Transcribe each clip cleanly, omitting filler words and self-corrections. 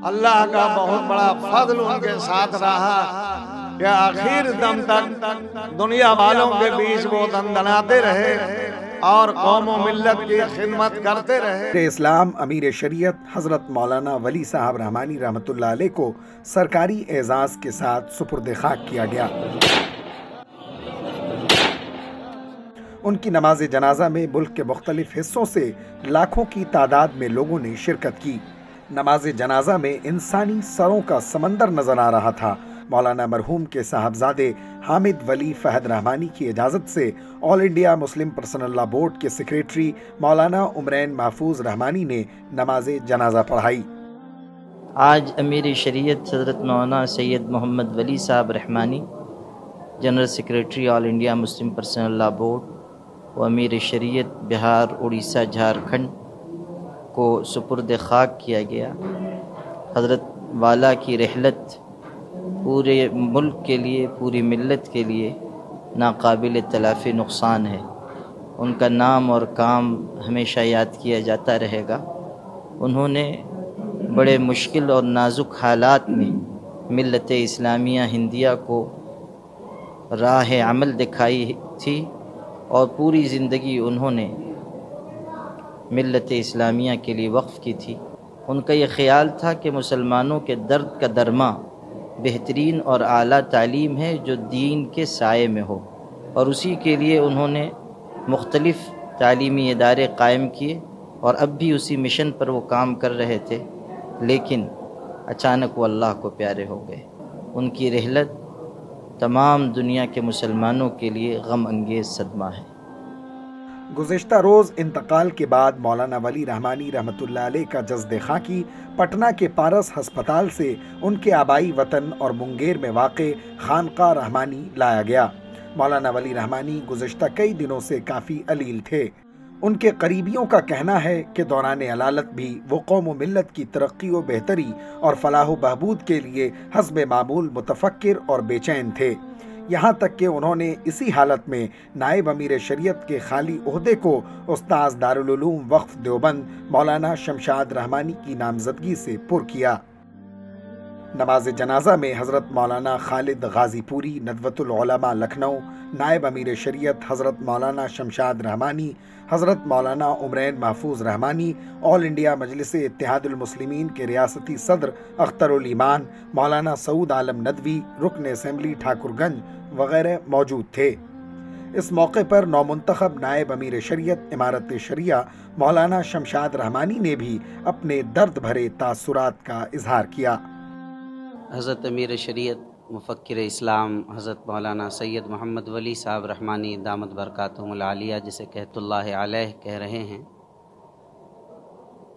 اللہ کا بہت بڑا فضل ان کے ساتھ رہا کہ آخر دم تک دنیا والوں کے بیچ وہ دندناتے رہے اور قوم و ملت کی خدمت کرتے رہے۔ اسلام امیر شریعت حضرت مولانا ولی صاحب رحمانی رحمۃ اللہ علیہ کو سرکاری اعزاز کے ساتھ سپرد خاک کیا گیا۔ ان کی نماز جنازہ میں ملک کے مختلف حصوں سے لاکھوں کی تعداد میں لوگوں نے شرکت کی۔ نماز جنازہ میں انسانی سروں کا سمندر نظر آ رہا تھا۔ مولانا مرحوم کے صاحبزادے حامد ولی فہد رحمانی کی اجازت سے آل انڈیا مسلم پرسنل لا بورڈ کے سیکریٹری مولانا عمرین محفوظ رحمانی نے نماز جنازہ پڑھائی۔ آج امیر شریعت حضرت مولانا سید محمد ولی صاحب رحمانی جنرل سیکریٹری آل انڈیا مسلم پرسنل لا بورڈ و امیر شریعت بہار اڑیسہ جھارکھنڈ کو سپرد خاک کیا گیا۔ حضرت والا کی رحلت پورے ملک کے لیے، پوری ملت کے لیے ناقابل تلافی نقصان ہے۔ ان کا نام اور کام ہمیشہ یاد کیا جاتا رہے گا۔ انہوں نے بڑے مشکل اور نازک حالات میں ملت اسلامیہ ہندیہ کو راہ عمل دکھائی تھی اور پوری زندگی انہوں نے ملت اسلامیہ کے لیے وقف کی تھی۔ ان کا یہ خیال تھا کہ مسلمانوں کے درد کا درما بہترین اور اعلیٰ تعلیم ہے جو دین کے سائے میں ہو، اور اسی کے لیے انہوں نے مختلف تعلیمی ادارے قائم کیے اور اب بھی اسی مشن پر وہ کام کر رہے تھے، لیکن اچانک وہ اللہ کو پیارے ہو گئے۔ ان کی رحلت تمام دنیا کے مسلمانوں کے لیے غم انگیز صدمہ ہے۔ گزشتہ روز انتقال کے بعد مولانا ولی رحمانی رحمۃ اللہ علیہ کا جسد خاکی پٹنہ کے پارس ہسپتال سے ان کے آبائی وطن اور منگیر میں واقع خانقاہ رحمانی لایا گیا۔ مولانا ولی رحمانی گزشتہ کئی دنوں سے کافی علیل تھے۔ ان کے قریبیوں کا کہنا ہے کہ دوران علالت بھی وہ قوم و ملت کی ترقی و بہتری اور فلاح و بہبود کے لیے حسب معمول متفکر اور بے چین تھے، یہاں تک کہ انہوں نے اسی حالت میں نائب امیر شریعت کے خالی عہدے کو استاذ دارالعلوم وقف دیوبند مولانا شمشاد رحمانی کی نامزدگی سے پر کیا۔ نماز جنازہ میں حضرت مولانا خالد غازی پوری ندوۃ العلماء لکھنؤ، نائب امیر شریعت حضرت مولانا شمشاد رحمانی، حضرت مولانا عمرین محفوظ رحمانی، آل انڈیا مجلس اتحاد المسلمین کے ریاستی صدر اختر الایمان، مولانا سعود عالم ندوی رکن اسمبلی ٹھاکر گنج وغیرہ موجود تھے۔ اس موقع پر نومنتخب نائب امیر شریعت امارت شریعہ مولانا شمشاد رحمانی نے بھی اپنے درد بھرے تاثرات کا اظہار کیا۔ حضرت امیر شریعت مفکر اسلام حضرت مولانا سید محمد ولی صاحب رحمانی دامت برکاتہم العالیہ، جسے کہت اللہ علیہ کہہ رہے ہیں،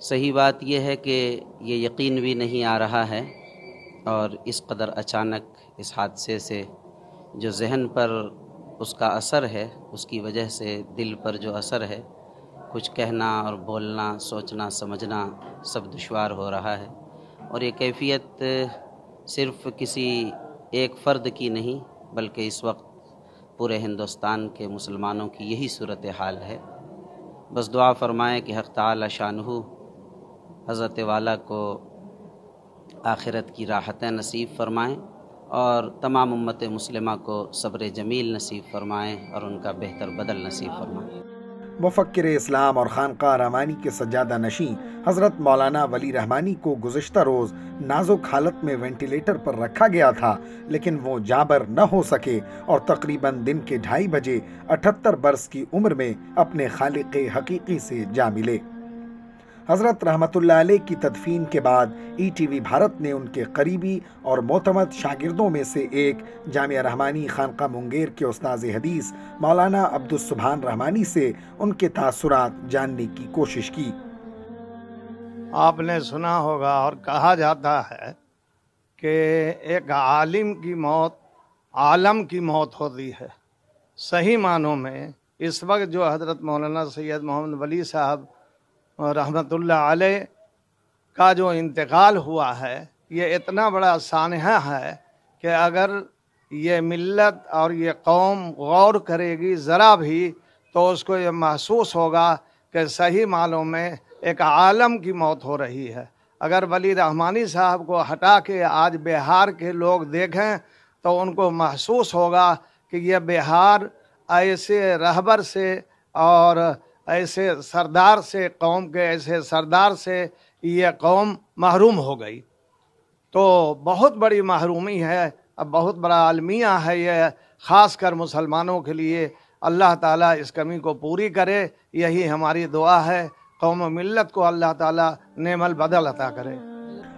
صحیح بات یہ ہے کہ یہ یقین بھی نہیں آ رہا ہے، اور اس قدر اچانک اس حادثے سے جو ذہن پر اس کا اثر ہے، اس کی وجہ سے دل پر جو اثر ہے، کچھ کہنا اور بولنا، سوچنا سمجھنا سب دشوار ہو رہا ہے، اور یہ کیفیت صرف کسی ایک فرد کی نہیں بلکہ اس وقت پورے ہندوستان کے مسلمانوں کی یہی صورتحال ہے۔ بس دعا فرمائیں کہ حق تعالی شانہ حضرت والا کو آخرت کی راحتیں نصیب فرمائیں اور تمام امت مسلمہ کو صبر جمیل نصیب فرمائیں اور ان کا بہتر بدل نصیب فرمائیں۔ مفکر اسلام اور خانقاہ رحمانی کے سجادہ نشین حضرت مولانا ولی رحمانی کو گزشتہ روز نازک حالت میں وینٹیلیٹر پر رکھا گیا تھا، لیکن وہ جانبر نہ ہو سکے اور تقریباً دن کے 2:30 بجے 78 برس کی عمر میں اپنے خالق حقیقی سے جا ملے۔ حضرت رحمت اللہ علیہ کی تدفین کے بعد ای ٹی وی بھارت نے ان کے قریبی اور معتمد شاگردوں میں سے ایک جامعہ رحمانی خانقاہ منگیر کے استاذ حدیث مولانا عبدالسبحان رحمانی سے ان کے تاثرات جاننے کی کوشش کی۔ آپ نے سنا ہوگا اور کہا جاتا ہے کہ ایک عالم کی موت عالم کی موت ہوتی ہے۔ صحیح معنوں میں اس وقت جو حضرت مولانا سید محمد ولی صاحب رحمت اللہ علیہ کا جو انتقال ہوا ہے، یہ اتنا بڑا سانحہ ہے کہ اگر یہ ملت اور یہ قوم غور کرے گی ذرا بھی تو اس کو یہ محسوس ہوگا کہ صحیح معنوں میں ایک عالم کی موت ہو رہی ہے۔ اگر ولی رحمانی صاحب کو ہٹا کے آج بہار کے لوگ دیکھیں تو ان کو محسوس ہوگا کہ یہ بہار ایسے رہبر سے اور ایسے سردار سے، قوم کے ایسے سردار سے یہ قوم محروم ہو گئی۔ تو بہت بڑی محرومی ہے، اب بہت بڑا المیہ ہے یہ، خاص کر مسلمانوں کے لیے۔ اللہ تعالیٰ اس کمی کو پوری کرے، یہی ہماری دعا ہے۔ قوم و ملت کو اللہ تعالیٰ نعم البدل عطا کرے۔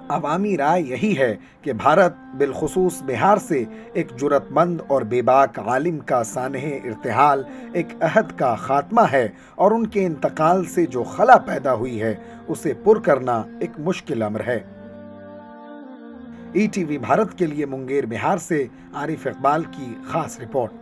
عوامی رائے یہی ہے کہ بھارت بالخصوص بہار سے ایک جرأت مند اور بے باک عالم کا سانحِ ارتحال، ایک عہد کا خاتمہ ہے، اور ان کے انتقال سے جو خلا پیدا ہوئی ہے اسے پر کرنا ایک مشکل امر ہے۔ ETV بھارت کے لیے منگیر بہار سے عارف اقبال کی خاص رپورٹ۔